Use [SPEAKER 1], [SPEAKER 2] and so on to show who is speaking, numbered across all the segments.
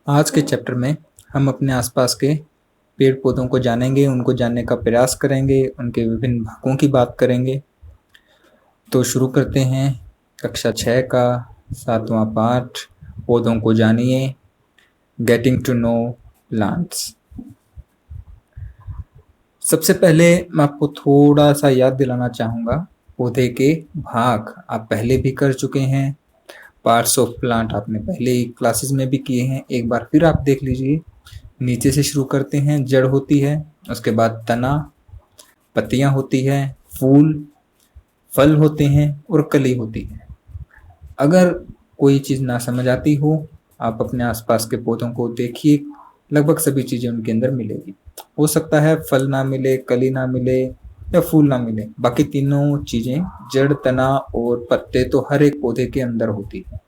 [SPEAKER 1] आज के चैप्टर में हम अपने आसपास के पेड़ पौधों को जानेंगे, उनको जानने का प्रयास करेंगे, उनके विभिन्न भागों की बात करेंगे। तो शुरू करते हैं कक्षा 6 का 7वां पाठ, पौधों को जानिए, गेटिंग टू नो प्लांट्स। सबसे पहले मैं आपको थोड़ा सा याद दिलाना चाहूँगा, पौधे के भाग आप पहले भी कर चुके हैं, पार्ट्स ऑफ प्लांट आपने पहले ही क्लासेस में भी किए हैं, एक बार फिर आप देख लीजिए। नीचे से शुरू करते हैं, जड़ होती है, उसके बाद तना, पत्तियां होती है, फूल, फल होते हैं और कली होती है। अगर कोई चीज़ ना समझ आती हो, आप अपने आसपास के पौधों को देखिए, लगभग सभी चीज़ें उनके अंदर मिलेगी। हो सकता है फल ना मिले, कली ना मिले या फूल ना मिले, बाकी तीनों चीज़ें जड़, तना और पत्ते तो हर एक पौधे के अंदर होती है।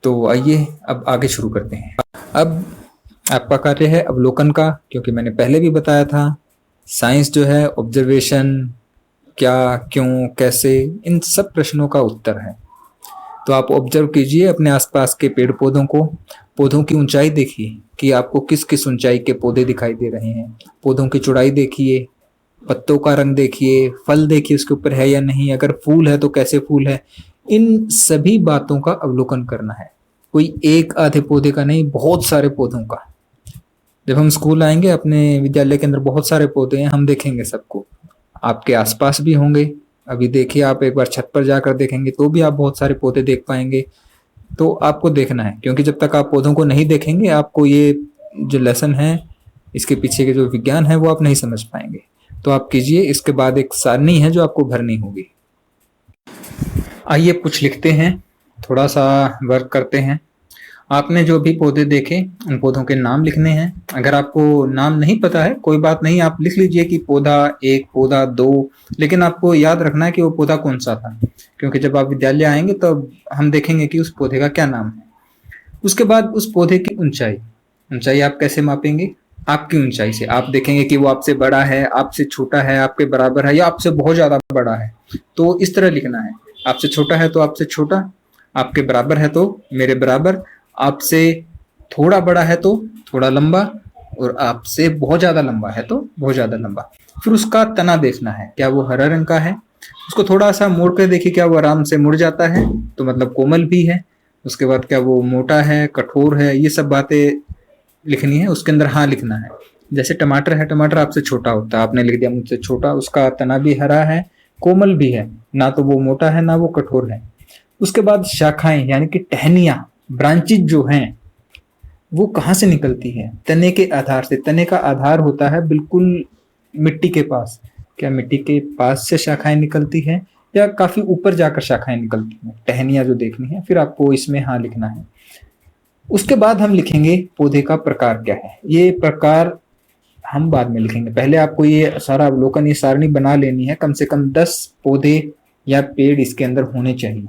[SPEAKER 1] तो आइए अब आगे शुरू करते हैं। अब आपका कार्य है अवलोकन का, क्योंकि मैंने पहले भी बताया था साइंस जो है ऑब्जर्वेशन, क्या, क्यों, कैसे, इन सब प्रश्नों का उत्तर है। तो आप ऑब्जर्व कीजिए अपने आसपास के पेड़ पौधों को, पौधों की ऊंचाई देखिए कि आपको किस किस ऊंचाई के पौधे दिखाई दे रहे हैं, पौधों की चौड़ाई देखिए, पत्तों का रंग देखिए, फल देखिए उसके ऊपर है या नहीं, अगर फूल है तो कैसे फूल है। इन सभी बातों का अवलोकन करना है, कोई एक आधे पौधे का नहीं, बहुत सारे पौधों का। जब हम स्कूल आएंगे, अपने विद्यालय के अंदर बहुत सारे पौधे हैं, हम देखेंगे सबको, आपके आसपास भी होंगे। अभी देखिए, आप एक बार छत पर जाकर देखेंगे तो भी आप बहुत सारे पौधे देख पाएंगे। तो आपको देखना है, क्योंकि जब तक आप पौधों को नहीं देखेंगे, आपको ये जो लेसन है, इसके पीछे के जो विज्ञान है, वो आप नहीं समझ पाएंगे। तो आप कीजिए, इसके बाद एक सारणी है जो आपको भरनी होगी। आइए कुछ लिखते हैं, थोड़ा सा वर्क करते हैं। आपने जो भी पौधे देखे, उन पौधों के नाम लिखने हैं। अगर आपको नाम नहीं पता है, कोई बात नहीं, आप लिख लीजिए कि पौधा 1, पौधा 2, लेकिन आपको याद रखना है कि वो पौधा कौन सा था, क्योंकि जब आप विद्यालय आएंगे तो हम देखेंगे कि उस पौधे का क्या नाम है। उसके बाद उस पौधे की ऊंचाई, ऊंचाई आप कैसे मापेंगे? आपकी ऊंचाई से। आप देखेंगे कि वो आपसे बड़ा है, आपसे छोटा है, आपके बराबर है या आपसे बहुत ज्यादा बड़ा है। तो इस तरह लिखना है, आपसे छोटा है तो आपसे छोटा, आपके बराबर है तो मेरे बराबर, आपसे थोड़ा बड़ा है तो थोड़ा लंबा, और आपसे बहुत ज्यादा लंबा है तो बहुत ज्यादा लंबा। फिर उसका तना देखना है, क्या वो हरा रंग का है? उसको थोड़ा सा मोड़ कर देखिए, क्या वो आराम से मुड़ जाता है, तो मतलब कोमल भी है। उसके बाद क्या वो मोटा है, कठोर है, ये सब बातें लिखनी है। उसके अंदर हाँ लिखना है। जैसे टमाटर है, टमाटर आपसे छोटा होता है, आपने लिख दिया मुझसे छोटा, उसका तना भी हरा है, कोमल भी है, ना तो वो मोटा है ना वो कठोर है। उसके बाद शाखाएं यानी कि टहनियां, ब्रांचेज जो हैं, वो कहाँ से निकलती है? तने के आधार से। तने का आधार होता है बिल्कुल मिट्टी के पास। क्या मिट्टी के पास से शाखाएं निकलती है या काफी ऊपर जाकर शाखाएं निकलती हैं? टहनियां जो देखनी है, फिर आपको इसमें हाँ लिखना है। उसके बाद हम लिखेंगे पौधे का प्रकार क्या है। ये प्रकार हम बाद में लिखेंगे, पहले आपको ये सारा अवलोकन, ये सारणी बना लेनी है। कम से कम 10 पौधे या पेड़ इसके अंदर होने चाहिए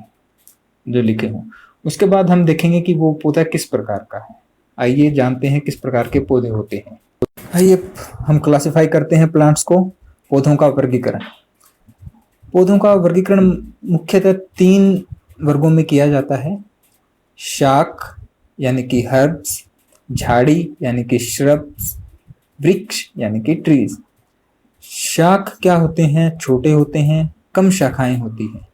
[SPEAKER 1] जो लिखे हों। उसके बाद हम देखेंगे कि वो पौधा किस प्रकार का है। आइए जानते हैं किस प्रकार के पौधे होते हैं। आइए हम क्लासिफाई करते हैं प्लांट्स को, पौधों का वर्गीकरण। पौधों का वर्गीकरण मुख्यतः 3 वर्गों में किया जाता है। शाख यानी कि हर्ब्स, झाड़ी यानी कि श्रब्स, वृक्ष यानी कि ट्रीज। शाख क्या होते हैं? छोटे होते हैं, कम शाखाएं होती हैं।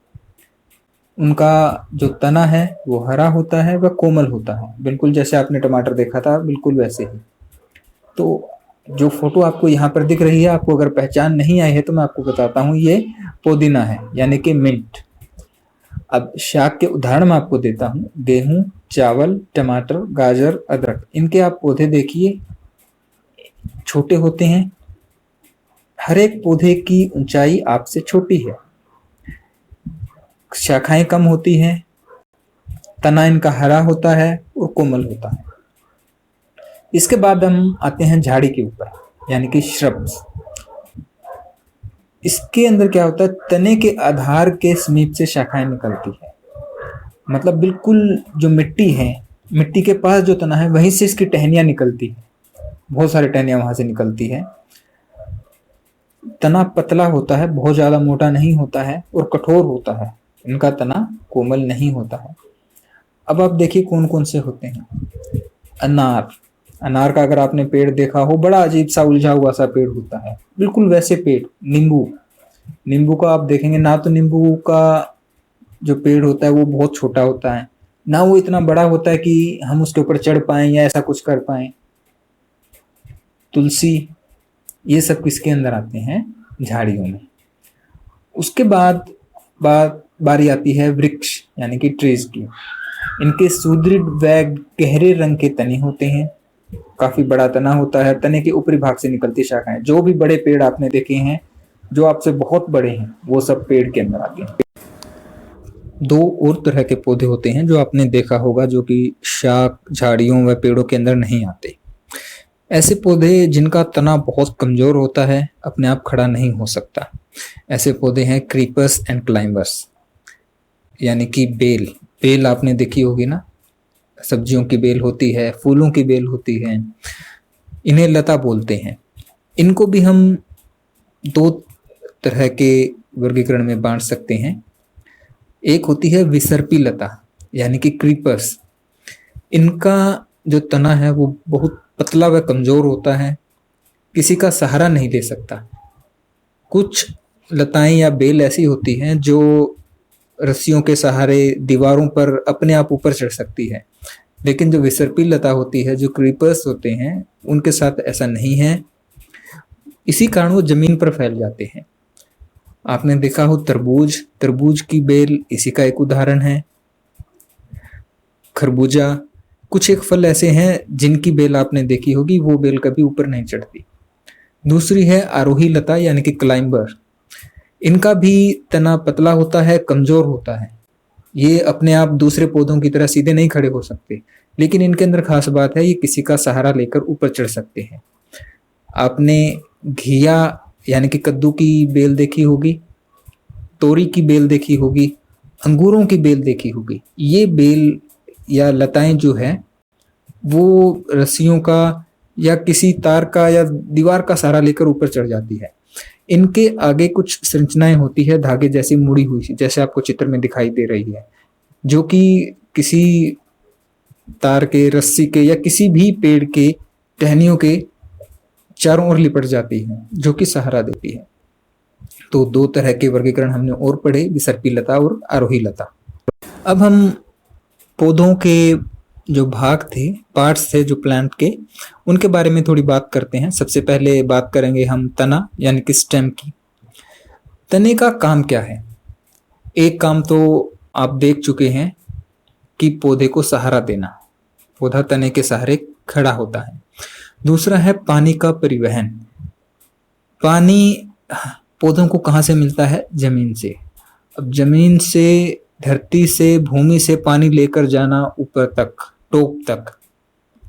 [SPEAKER 1] उनका जो तना है वो हरा होता है, वह कोमल होता है, बिल्कुल जैसे आपने टमाटर देखा था, बिल्कुल वैसे ही। तो जो फोटो आपको यहाँ पर दिख रही है, आपको अगर पहचान नहीं आई है तो मैं आपको बताता हूँ, ये पुदीना है यानी कि मिंट। अब शाक के उदाहरण मैं आपको देता हूँ, गेहूं, चावल, टमाटर, गाजर, अदरक, इनके आप पौधे देखिए, छोटे होते हैं। हर एक पौधे की ऊंचाई आपसे छोटी है, शाखाएं कम होती हैं, तना इनका हरा होता है और कोमल होता है। इसके बाद हम आते हैं झाड़ी के ऊपर यानी कि श्रब्स। इसके अंदर क्या होता है? तने के आधार के समीप से शाखाएं निकलती है, मतलब बिल्कुल जो मिट्टी है, मिट्टी के पास जो तना है वहीं से इसकी टहनियां निकलती है, बहुत सारी टहनियां वहां से निकलती है। तना पतला होता है, बहुत ज्यादा मोटा नहीं होता है और कठोर होता है। इनका तना कोमल नहीं होता है। अब आप देखिए कौन कौन से होते हैं। अनार, अनार का अगर आपने पेड़ देखा हो, बड़ा अजीब सा उलझा हुआ सा पेड़ होता है, बिल्कुल वैसे पेड़। नींबू, नींबू का आप देखेंगे ना, तो नींबू का जो पेड़ होता है वो बहुत छोटा होता है, ना वो इतना बड़ा होता है कि हम उसके ऊपर चढ़ पाए या ऐसा कुछ कर पाए। तुलसी, ये सब किसके अंदर आते हैं? झाड़ियों में। उसके बाद बारी आती है वृक्ष यानी कि ट्रीज की। इनके सुदृढ़ व गहरे रंग के तने होते हैं, काफी बड़ा तना होता है, तने के ऊपरी भाग से निकलती शाखाएं। जो भी बड़े पेड़ आपने देखे हैं जो आपसे बहुत बड़े हैं, वो सब पेड़ के अंदर आते हैं। दो और तरह के पौधे होते हैं जो आपने देखा होगा, जो कि शाख, झाड़ियों व पेड़ों के अंदर नहीं आते। ऐसे पौधे जिनका तना बहुत कमजोर होता है, अपने आप खड़ा नहीं हो सकता, ऐसे पौधे हैं क्रीपर्स एंड क्लाइंबर्स, यानी कि बेल। बेल आपने देखी होगी ना, सब्जियों की बेल होती है, फूलों की बेल होती है, इन्हें लता बोलते हैं। इनको भी हम दो तरह के वर्गीकरण में बांट सकते हैं। एक होती है विसर्पी लता यानी कि क्रीपर्स। इनका जो तना है वो बहुत पतला व कमजोर होता है, किसी का सहारा नहीं ले सकता। कुछ लताएं या बेल ऐसी होती हैं जो रस्सियों के सहारे दीवारों पर अपने आप ऊपर चढ़ सकती है, लेकिन जो विसर्पी लता होती है, जो क्रीपर्स होते हैं, उनके साथ ऐसा नहीं है। इसी कारण वो जमीन पर फैल जाते हैं। आपने देखा हो तरबूज, तरबूज की बेल इसी का एक उदाहरण है। खरबूजा, कुछ एक फल ऐसे हैं जिनकी बेल आपने देखी होगी, वो बेल कभी ऊपर नहीं चढ़ती। दूसरी है आरोही लता यानी कि क्लाइंबर। इनका भी तना पतला होता है, कमजोर होता है। ये अपने आप दूसरे पौधों की तरह सीधे नहीं खड़े हो सकते, लेकिन इनके अंदर खास बात है, ये किसी का सहारा लेकर ऊपर चढ़ सकते हैं। आपने घिया यानी कि कद्दू की बेल देखी होगी, तोरी की बेल देखी होगी, अंगूरों की बेल देखी होगी। ये बेल या लताएं जो है वो रस्सियों का या किसी तार का या दीवार का सहारा लेकर ऊपर चढ़ जाती है। इनके आगे कुछ संरचनाएं होती है धागे जैसी मुड़ी हुई, जैसे आपको चित्र में दिखाई दे रही है, जो कि किसी तार के, रस्सी के या किसी भी पेड़ के टहनियों के चारों ओर लिपट जाती है, जो कि सहारा देती है। तो दो तरह के वर्गीकरण हमने और पढ़े, विसर्पी लता और आरोही लता। अब हम पौधों के जो भाग थे, पार्ट्स थे जो प्लांट के, उनके बारे में थोड़ी बात करते हैं। सबसे पहले बात करेंगे हम तना यानी कि स्टेम की। तने का काम क्या है? एक काम तो आप देख चुके हैं कि पौधे को सहारा देना, पौधा तने के सहारे खड़ा होता है। दूसरा है पानी का परिवहन। पानी पौधों को कहाँ से मिलता है? जमीन से। अब जमीन से, धरती से, भूमि से पानी लेकर जाना ऊपर तक, टॉप तक,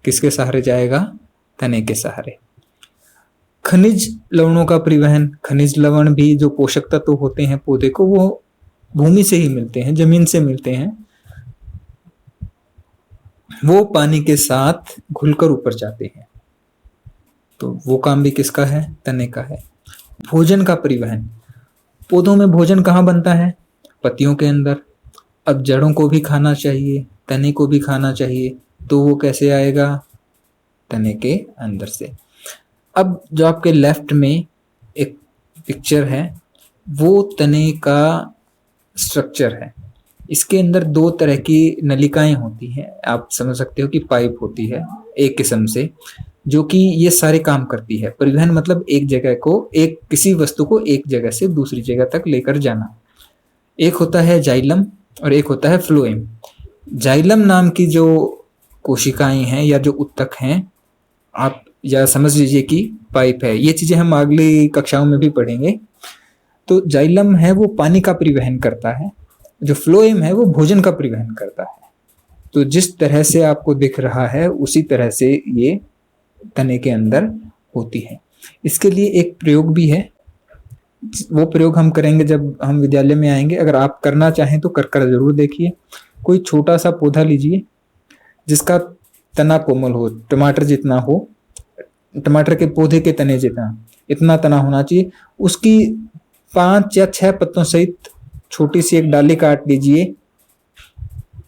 [SPEAKER 1] किसके सहारे जाएगा? तने के सहारे। खनिज लवणों का परिवहन, खनिज लवण भी जो पोषक तत्व होते हैं पौधे को, वो भूमि से ही मिलते हैं, जमीन से मिलते हैं। वो पानी के साथ घुलकर ऊपर जाते हैं, तो वो काम भी किसका है? तने का है। भोजन का परिवहन, पौधों में भोजन कहाँ बनता है? पत्तियों के अंदर। अब जड़ों को भी खाना चाहिए, तने को भी खाना चाहिए, तो वो कैसे आएगा? तने के अंदर से। अब जो आपके लेफ्ट में एक पिक्चर है, वो तने का स्ट्रक्चर है। इसके अंदर दो तरह की नलिकाएं होती हैं, आप समझ सकते हो कि पाइप होती है एक किस्म से, जो कि ये सारे काम करती है। परिवहन मतलब एक जगह को, एक किसी वस्तु को एक जगह से दूसरी जगह तक लेकर जाना। एक होता है जाइलम और एक होता है फ्लोएम। जाइलम नाम की जो कोशिकाएं हैं या जो उत्तक हैं, आप या समझ लीजिए कि पाइप है। ये चीजें हम अगली कक्षाओं में भी पढ़ेंगे। तो जाइलम है वो पानी का परिवहन करता है, जो फ्लोएम है वो भोजन का परिवहन करता है। तो जिस तरह से आपको दिख रहा है उसी तरह से ये तने के अंदर होती है। इसके लिए एक प्रयोग भी है, वो प्रयोग हम करेंगे जब हम विद्यालय में आएंगे। अगर आप करना चाहें तो कर जरूर देखिए। कोई छोटा सा पौधा लीजिए जिसका तना कोमल हो, टमाटर जितना हो, टमाटर के पौधे के तने जितना, इतना तना होना चाहिए। उसकी 5 या 6 पत्तों सहित छोटी सी एक डाली काट लीजिए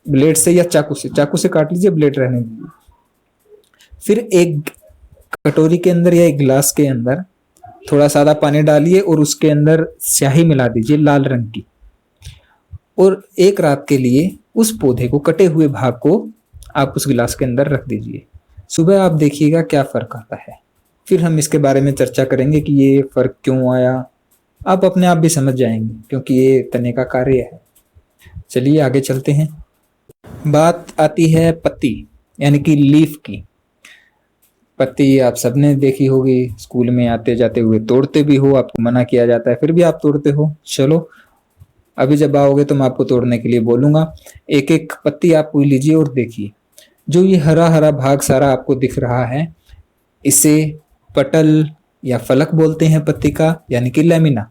[SPEAKER 1] ब्लेड से या चाकू से काट लीजिए, ब्लेड रहने दीजिए। फिर एक कटोरी के अंदर या एक गिलास के अंदर थोड़ा सादा पानी डालिए और उसके अंदर स्याही मिला दीजिए लाल रंग की, और एक रात के लिए उस पौधे को, कटे हुए भाग को आप उस गिलास के अंदर रख दीजिए। सुबह आप देखिएगा क्या फर्क आता है। फिर हम इसके बारे में चर्चा करेंगे कि ये फर्क क्यों आया। आप अपने आप भी समझ जाएंगे क्योंकि ये तने का कार्य है। चलिए आगे चलते हैं। बात आती है पत्ती यानी कि लीफ की। पत्ती आप सबने देखी होगी, स्कूल में आते जाते हुए तोड़ते भी हो, आपको मना किया जाता है फिर भी आप तोड़ते हो। चलो अभी जब आओगे तो मैं आपको तोड़ने के लिए बोलूंगा। एक एक पत्ती आप लीजिए और देखिए। जो ये हरा हरा भाग सारा आपको दिख रहा है, इसे पटल या फलक बोलते हैं पत्ती का, यानी कि लैमिना।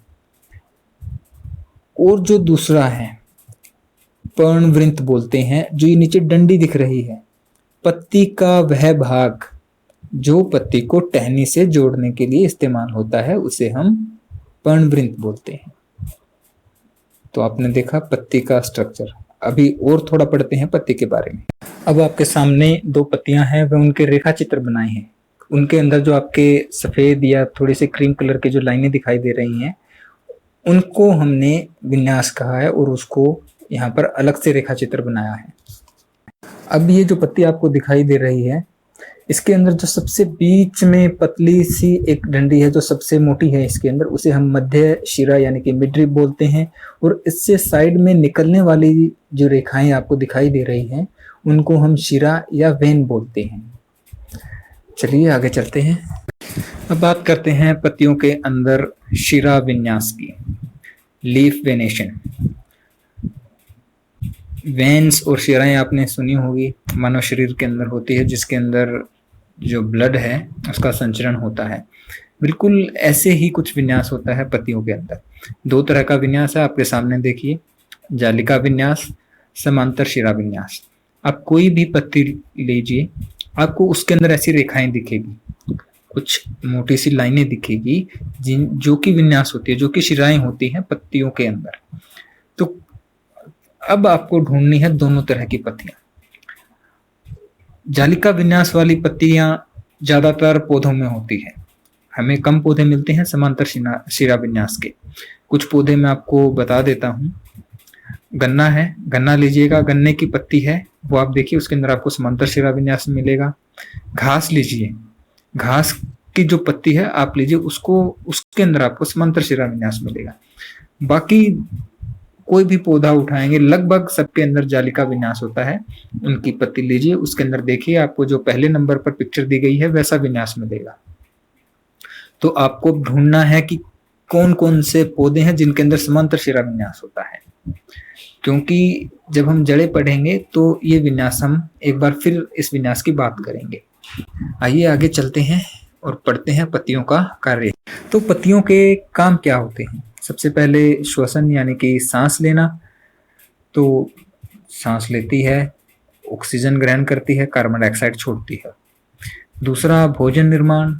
[SPEAKER 1] और जो दूसरा है पर्णवृंत बोलते हैं, जो ये नीचे डंडी दिख रही है, पत्ती का वह भाग जो पत्ती को टहनी से जोड़ने के लिए इस्तेमाल होता है, उसे हम पर्णवृंत बोलते हैं। तो आपने देखा पत्ती का स्ट्रक्चर। अभी और थोड़ा पढ़ते हैं पत्ती के बारे में। अब आपके सामने दो पत्तियां हैं, वे उनके रेखा चित्र बनाए हैं। उनके अंदर जो आपके सफेद या थोड़ी सी क्रीम कलर की जो लाइनें दिखाई दे रही हैं, उनको हमने विन्यास कहा है और उसको यहाँ पर अलग से रेखा चित्र बनाया है। अब ये जो पत्ती आपको दिखाई दे रही है, इसके अंदर जो सबसे बीच में पतली सी एक डंडी है, जो सबसे मोटी है इसके अंदर, उसे हम मध्य शिरा यानी कि मिडरिप बोलते हैं। और इससे साइड में निकलने वाली जो रेखाएं आपको दिखाई दे रही हैं, उनको हम शिरा या वेन बोलते हैं। चलिए आगे चलते हैं। अब बात करते हैं पत्तियों के अंदर शिरा विन्यास की, लीफ वेनेशन। वेन्स और शिराएं आपने सुनी होगी, मानव शरीर के अंदर होती है, जिसके अंदर जो ब्लड है उसका संचरण होता है। बिल्कुल ऐसे ही कुछ विन्यास होता है पत्तियों के अंदर। दो तरह का विन्यास है, आपके सामने देखिए, जालिका विन्यास, समांतर शिरा विन्यास। आप कोई भी पत्ती लीजिए, आपको उसके अंदर ऐसी रेखाएं दिखेगी, कुछ मोटी सी लाइनें दिखेगी, जो कि विन्यास होती है, जो कि शिराएं होती हैं पत्तियों के अंदर। तो अब आपको ढूंढनी है दोनों तरह की पत्तियां। जालिका विन्यास वाली पत्तियां ज्यादातर पौधों में होती है, हमें कम पौधे मिलते हैं समांतर शिरा विन्यास के। कुछ पौधे मैं आपको बता देता हूं। गन्ना है, गन्ना लीजिएगा, गन्ने की पत्ती है वो आप देखिए, उसके अंदर आपको समांतर शिरा विन्यास मिलेगा। घास लीजिए, घास की जो पत्ती है आप लीजिए, उसको उसके अंदर आपको समांतर शिरा विन्यास मिलेगा। बाकी कोई भी पौधा उठाएंगे, लगभग सबके अंदर जालिका विन्यास होता है। उनकी पत्ती लीजिए, उसके अंदर देखिए, आपको जो पहले नंबर पर पिक्चर दी गई है वैसा विन्यास मिलेगा। तो आपको ढूंढना है कि कौन कौन से पौधे हैं जिनके अंदर समांतर शिरा विन्यास होता है, क्योंकि जब हम जड़ें पढ़ेंगे तो ये विन्यास हम एक बार फिर इस विन्यास की बात करेंगे। आइए आगे चलते हैं और पढ़ते हैं पत्तियों का कार्य। तो पत्तियों के काम क्या होते हैं? सबसे पहले श्वसन यानी कि सांस लेना। तो सांस लेती है, ऑक्सीजन ग्रहण करती है, कार्बन डाइऑक्साइड छोड़ती है। दूसरा भोजन निर्माण,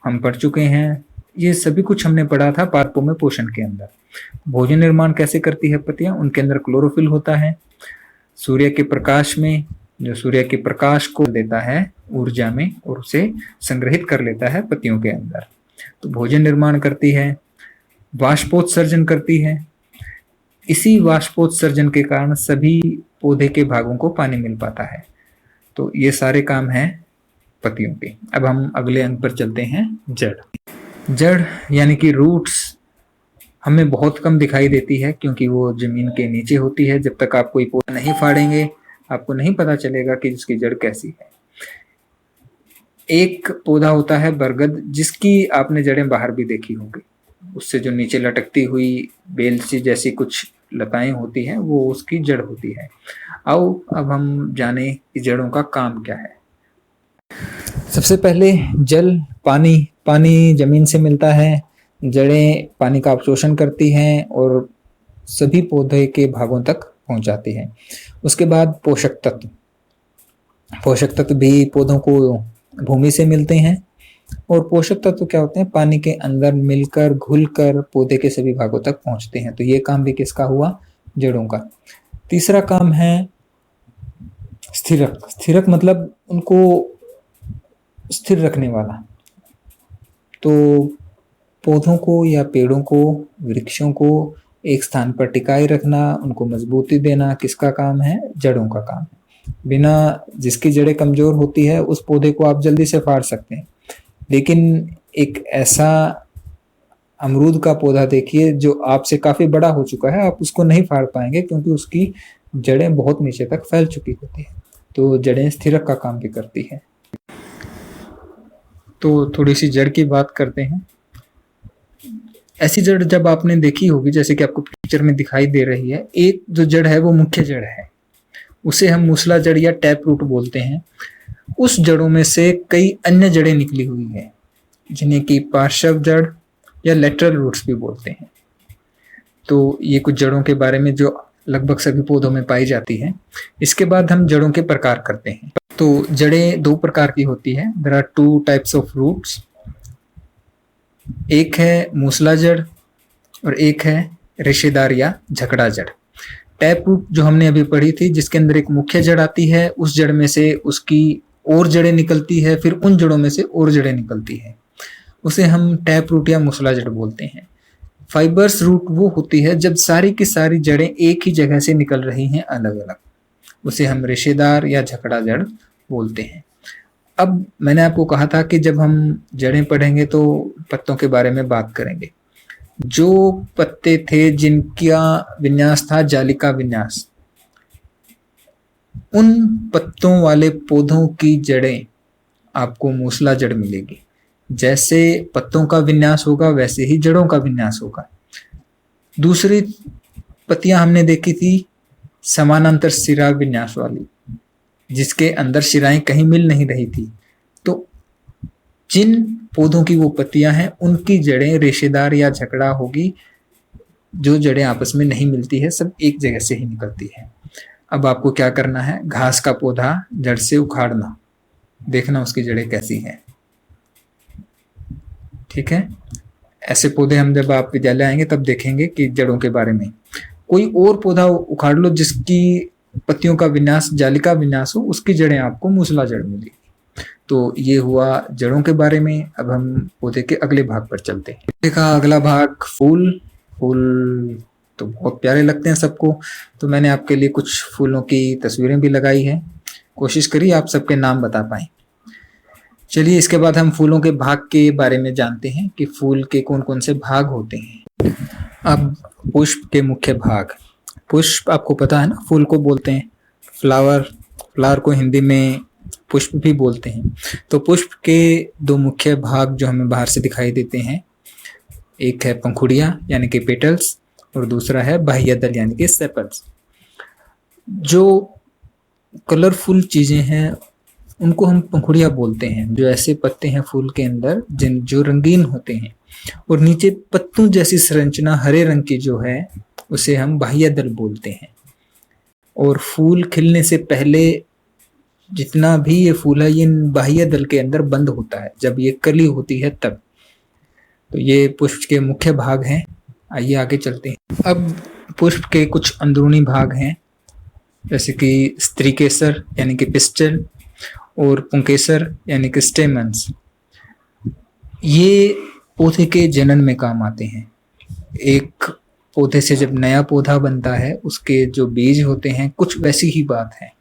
[SPEAKER 1] हम पढ़ चुके हैं, ये सभी कुछ हमने पढ़ा था पादपों में पोषण के अंदर। भोजन निर्माण कैसे करती है पत्तियां? उनके अंदर क्लोरोफिल होता है। सूर्य के प्रकाश में, जो सूर्य के प्रकाश को देता है ऊर्जा में और उसे संग्रहित कर लेता है पत्तियों के अंदर। तो भोजन निर्माण करती है, वाष्पोत्सर्जन करती है। इसी वाष्पोत्सर्जन के कारण सभी पौधे के भागों को पानी मिल पाता है। तो ये सारे काम हैं पत्तियों के। अब हम अगले अंग पर चलते हैं, जड़। जड़ यानी कि रूट्स हमें बहुत कम दिखाई देती है, क्योंकि वो जमीन के नीचे होती है। जब तक आप कोई पौधा नहीं फाड़ेंगे, आपको नहीं पता चलेगा कि इसकी जड़ कैसी है। एक पौधा होता है बरगद, जिसकी आपने जड़ें बाहर भी देखी होंगी। उससे जो नीचे लटकती हुई बेल सी जैसी कुछ लताएं होती हैं, वो उसकी जड़ होती है। आओ अब हम जाने कि जड़ों का काम क्या है। सबसे पहले जल, पानी। पानी जमीन से मिलता है, जड़ें पानी का अवशोषण करती हैं और सभी पौधे के भागों तक पहुंचाती हैं। उसके बाद पोषक तत्व। पोषक तत्व भी पौधों को भूमि से मिलते हैं। और पोषक तत्व क्या होते हैं? पानी के अंदर मिलकर, घुलकर पौधे के सभी भागों तक पहुंचते हैं। तो ये काम भी किसका हुआ? जड़ों का। तीसरा काम है स्थिरक, स्थिरक मतलब उनको स्थिर रखने वाला। तो पौधों को या पेड़ों को, वृक्षों को एक स्थान पर टिकाए रखना, उनको मजबूती देना किसका काम है? जड़ों का काम है। बिना जिसकी जड़ें कमजोर होती है उस पौधे को आप जल्दी से फाड़ सकते हैं, लेकिन एक ऐसा अमरूद का पौधा देखिए जो आपसे काफी बड़ा हो चुका है, आप उसको नहीं फाड़ पाएंगे क्योंकि उसकी जड़ें बहुत नीचे तक फैल चुकी होती है। तो जड़ें स्थिरक का काम भी करती है। तो थोड़ी सी जड़ की बात करते हैं। ऐसी जड़ जब आपने देखी होगी, जैसे कि आपको पिक्चर में दिखाई दे रही है, एक जो जड़ है वो मुख्य जड़ है, उसे हम मूसला जड़ या टैप रूट बोलते हैं। उस जड़ों में से कई अन्य जड़ें निकली हुई है जिन्हें कि पार्श्व जड़ या लेटरल रूट्स भी बोलते हैं। तो ये कुछ जड़ों के बारे में जो लगभग सभी पौधों में पाई जाती है। इसके बाद हम जड़ों के प्रकार करते हैं। तो जड़ें दो प्रकार की होती है। There are two types of roots. एक है मूसला जड़ और एक है रेशेदार या झकड़ा जड़। टैप रूट जो हमने अभी पढ़ी थी, जिसके अंदर एक मुख्य जड़ आती है, उस जड़ में से उसकी और जड़ें निकलती है, फिर उन जड़ों में से और जड़ें निकलती है, उसे हम टैप रूट या मूसला जड़ बोलते हैं। फाइबर्स रूट वो होती है जब सारी की सारी जड़ें एक ही जगह से निकल रही हैं अलग अलग, उसे हम रेशेदार या झकड़ा जड़ बोलते हैं। अब मैंने आपको कहा था कि जब हम जड़ें पढ़ेंगे तो पत्तों के बारे में बात करेंगे। जो पत्ते थे जिनका विन्यास था जालिका विन्यास, उन पत्तों वाले पौधों की जड़ें आपको मूसला जड़ मिलेगी। जैसे पत्तों का विन्यास होगा वैसे ही जड़ों का विन्यास होगा। दूसरी पत्तियां हमने देखी थी समानांतर सिरा विन्यास वाली, जिसके अंदर शिराएं कहीं मिल नहीं रही थी। तो जिन पौधों की वो पत्तियां हैं उनकी जड़ें रेशेदार या झकड़ा होगी। जो जड़ें आपस में नहीं मिलती है, सब एक जगह से ही निकलती है। अब आपको क्या करना है? घास का पौधा जड़ से उखाड़ना, देखना उसकी जड़ें कैसी हैं। ठीक है, ऐसे पौधे हम जब आप विद्यालय आएंगे तब देखेंगे कि जड़ों के बारे में। कोई और पौधा उखाड़ लो जिसकी पत्तियों का विन्यास जालिका विन्यास हो, उसकी जड़ें आपको मूसला जड़ मिलेगी। तो ये हुआ जड़ों के बारे में। अब हम पौधे के अगले भाग पर चलते हैं। पौधे का अगला भाग फूल। फूल तो बहुत प्यारे लगते हैं सबको, तो मैंने आपके लिए कुछ फूलों की तस्वीरें भी लगाई है। कोशिश करिए आप सबके नाम बता पाएं। चलिए, इसके बाद हम फूलों के भाग के बारे में जानते हैं कि फूल के कौन कौन से भाग होते हैं। अब पुष्प के मुख्य भाग। पुष्प आपको पता है ना, फूल को बोलते हैं फ्लावर। फ्लावर को हिंदी में पुष्प भी बोलते हैं। तो पुष्प के दो मुख्य भाग जो हमें बाहर से दिखाई देते हैं, एक है पंखुड़ियां यानी कि पेटल्स, और दूसरा है बाह्यदल यानी कि सेपल्स। जो कलरफुल चीजें हैं उनको हम पंखुड़ियां बोलते हैं। जो ऐसे पत्ते हैं फूल के अंदर जो रंगीन होते हैं और नीचे पत्तों जैसी संरचना हरे रंग की जो है, उसे हम बाह्यदल बोलते हैं। और फूल खिलने से पहले जितना भी ये फूल है, ये बाह्यदल के अंदर बंद होता है, जब ये कली होती है तब। तो ये पुष्प के मुख्य भाग हैं। आइए आगे चलते हैं। अब पुष्प के कुछ अंदरूनी भाग हैं, जैसे कि स्त्रीकेसर यानी कि पिस्टल और पुंकेसर यानी कि स्टेमन्स। ये पौधे के जनन में काम आते हैं। एक पौधे से जब नया पौधा बनता है, उसके जो बीज होते हैं, कुछ वैसी ही बात है।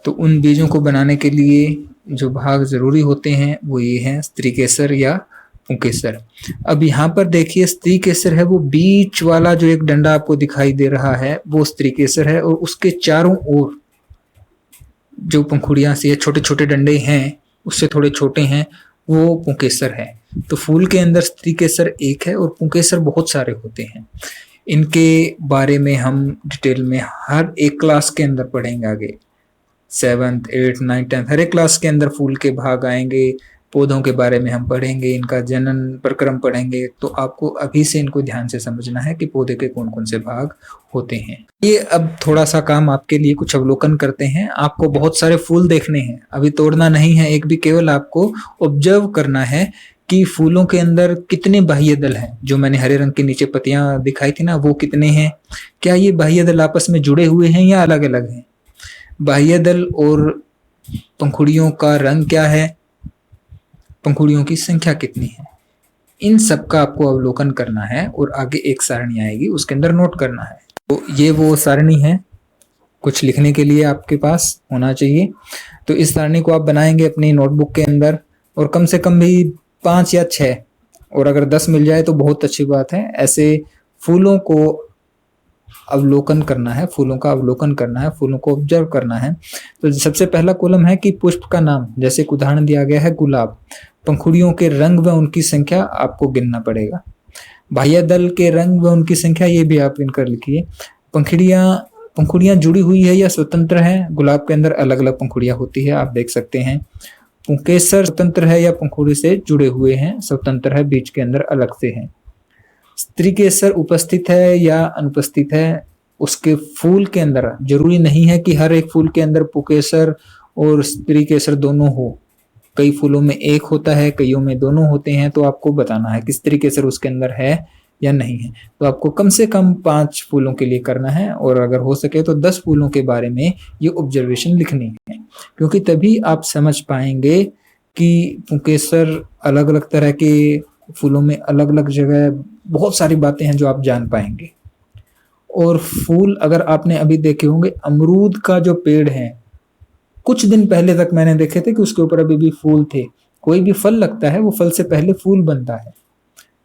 [SPEAKER 1] तो उन बीजों को बनाने के लिए जो भाग जरूरी होते हैं वो ये हैं स्त्रीकेसर या पुंकेसर। अब यहाँ पर देखिए, स्त्रीकेसर है वो बीच वाला जो एक डंडा आपको दिखाई दे रहा है, वो स्त्रीकेसर है, और उसके चारों ओर जो पंखुड़ियां से छोटे छोटे डंडे हैं, उससे थोड़े छोटे हैं, वो पुंकेसर है। तो फूल के अंदर स्त्रीकेसर एक है और पुंकेसर बहुत सारे होते हैं। इनके बारे में हम डिटेल में हर एक क्लास के अंदर पढ़ेंगे आगे। 7th, 8th, 9th, 10th हर एक क्लास के अंदर फूल के भाग आएंगे। पौधों के बारे में हम पढ़ेंगे, इनका जनन प्रक्रम पढ़ेंगे। तो आपको अभी से इनको ध्यान से समझना है कि पौधे के कौन कौन से भाग होते हैं। ये अब थोड़ा सा काम आपके लिए कुछ अवलोकन करते हैं। आपको बहुत सारे फूल देखने हैं, अभी तोड़ना नहीं है एक भी, केवल आपको ऑब्जर्व करना है कि फूलों के अंदर कितने बाह्यदल हैं। जो मैंने हरे रंग के नीचे पत्तियां दिखाई थी ना, वो कितने हैं, क्या ये बाह्यदल आपस में जुड़े हुए हैं या अलग अलग हैं। बाह्य दल और पंखुड़ियों का रंग क्या है, पंखुड़ियों की संख्या कितनी है, इन सब का आपको अवलोकन करना है और आगे एक सारणी आएगी उसके अंदर नोट करना है। तो ये वो सारणी है, कुछ लिखने के लिए आपके पास होना चाहिए। तो इस सारणी को आप बनाएंगे अपनी नोटबुक के अंदर, और कम से कम भी 5 या 6, और अगर 10 मिल जाए तो बहुत अच्छी बात है। ऐसे फूलों को अवलोकन करना है, फूलों का अवलोकन करना है, फूलों को ऑब्जर्व करना है। तो सबसे पहला कॉलम है कि पुष्प का नाम, जैसे एक उदाहरण दिया गया है गुलाब, पंखुड़ियों के रंग व उनकी संख्या आपको गिनना पड़ेगा। बाह्य दल के रंग व उनकी संख्या ये भी आप गिनकर लिखिए। पंखुड़ियां जुड़ी हुई है या स्वतंत्र है, गुलाब के अंदर अलग अलग पंखुड़ियां होती है, आप देख सकते हैं। पुंकेसर स्वतंत्र है या पंखुड़ी से जुड़े हुए हैं, स्वतंत्र है, बीच के अंदर अलग से है। स्त्री केसर उपस्थित है या अनुपस्थित है, उसके फूल के अंदर जरूरी नहीं है कि हर एक फूल के अंदर पुकेसर और स्त्री केसर दोनों हो, कई फूलों में एक होता है, कईयों में दोनों होते हैं। तो आपको बताना है कि स्त्री केसर उसके अंदर है या नहीं है। तो आपको कम से कम 5 फूलों के लिए करना है, और अगर हो सके तो 10 फूलों के बारे में ये ऑब्जर्वेशन लिखनी है, क्योंकि तभी आप समझ पाएंगे कि पुंकेसर अलग अलग तरह के फूलों में अलग अलग जगह बहुत सारी बातें हैं जो आप जान पाएंगे। और फूल अगर आपने अभी देखे होंगे, अमरूद का जो पेड़ है, कुछ दिन पहले तक मैंने देखे थे कि उसके ऊपर अभी भी फूल थे। कोई भी फल लगता है वो फल से पहले फूल बनता है,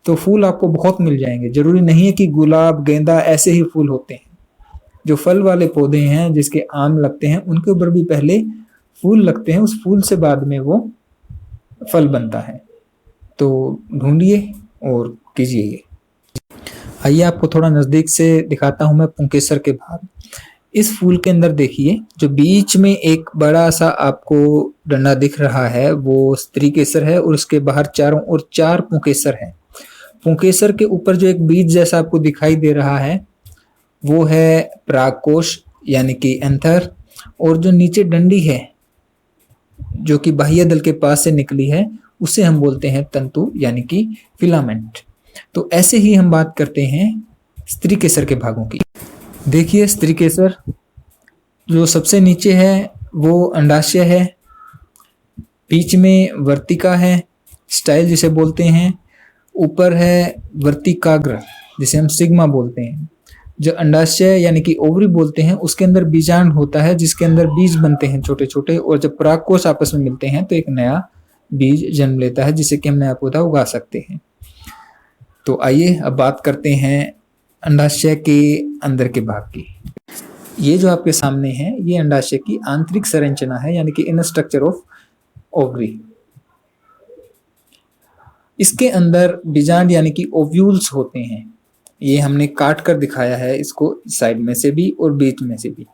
[SPEAKER 1] तो फूल आपको बहुत मिल जाएंगे। जरूरी नहीं है कि गुलाब गेंदा ऐसे ही फूल होते हैं। जो फल वाले पौधे हैं, जिसके आम लगते हैं, उनके ऊपर भी पहले फूल लगते हैं, उस फूल से बाद में वो फल बनता है। तो ढूंढिए और कीजिए। आइए आपको थोड़ा नजदीक से दिखाता हूं मैं पुंकेसर के भाग। इस फूल के अंदर देखिए, जो बीच में एक बड़ा सा आपको डंडा दिख रहा है वो स्त्री केसर है, और उसके बाहर चारों ओर 4 पुंकेसर है। पुंकेसर के ऊपर जो एक बीज जैसा आपको दिखाई दे रहा है वो है परागकोश यानी कि एंथर, और जो नीचे डंडी है जो कि बाह्य दल के पास से निकली है उसे हम बोलते हैं तंतु यानी कि फिलामेंट। तो ऐसे ही हम बात करते हैं स्त्री केसर के भागों की। देखिए स्त्री केसर जो सबसे नीचे है वो अंडाशय है, बीच में वर्तिका है, स्टाइल जिसे बोलते हैं, ऊपर है वर्तिकाग्र जिसे हम सिग्मा बोलते हैं। जो अंडाशय यानी कि ओवरी बोलते हैं, उसके अंदर बीजांड होता है जिसके अंदर बीज बनते हैं छोटे छोटे, और जब परागकोश आपस में मिलते हैं तो एक नया बीज जन्म लेता है जिसे कि हम नया पौधा उगा सकते हैं। तो आइए अब बात करते हैं अंडाशय के अंदर के भाग की। ये जो आपके सामने है ये अंडाशय की आंतरिक संरचना है यानी कि इनर स्ट्रक्चर ऑफ ओवरी। इसके अंदर बीजांड यानी कि ओव्यूल्स होते हैं। ये हमने काट कर दिखाया है इसको, साइड में से भी और बीच में से भी।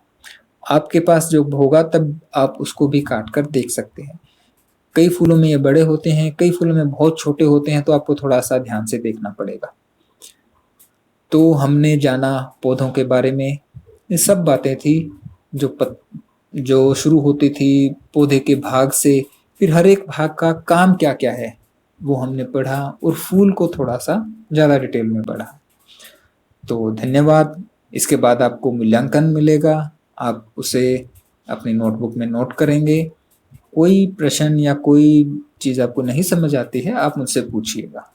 [SPEAKER 1] आपके पास जो होगा तब आप उसको भी काट कर देख सकते हैं। कई फूलों में ये बड़े होते हैं, कई फूलों में बहुत छोटे होते हैं, तो आपको थोड़ा सा ध्यान से देखना पड़ेगा। तो हमने जाना पौधों के बारे में, ये सब बातें थी जो शुरू होती थी पौधे के भाग से, फिर हर एक भाग का काम क्या क्या है वो हमने पढ़ा, और फूल को थोड़ा सा ज़्यादा डिटेल में पढ़ा। तो धन्यवाद। इसके बाद आपको मूल्यांकन मिलेगा, आप उसे अपनी नोटबुक में नोट करेंगे। कोई प्रश्न या कोई चीज़ आपको नहीं समझ आती है आप मुझसे पूछिएगा।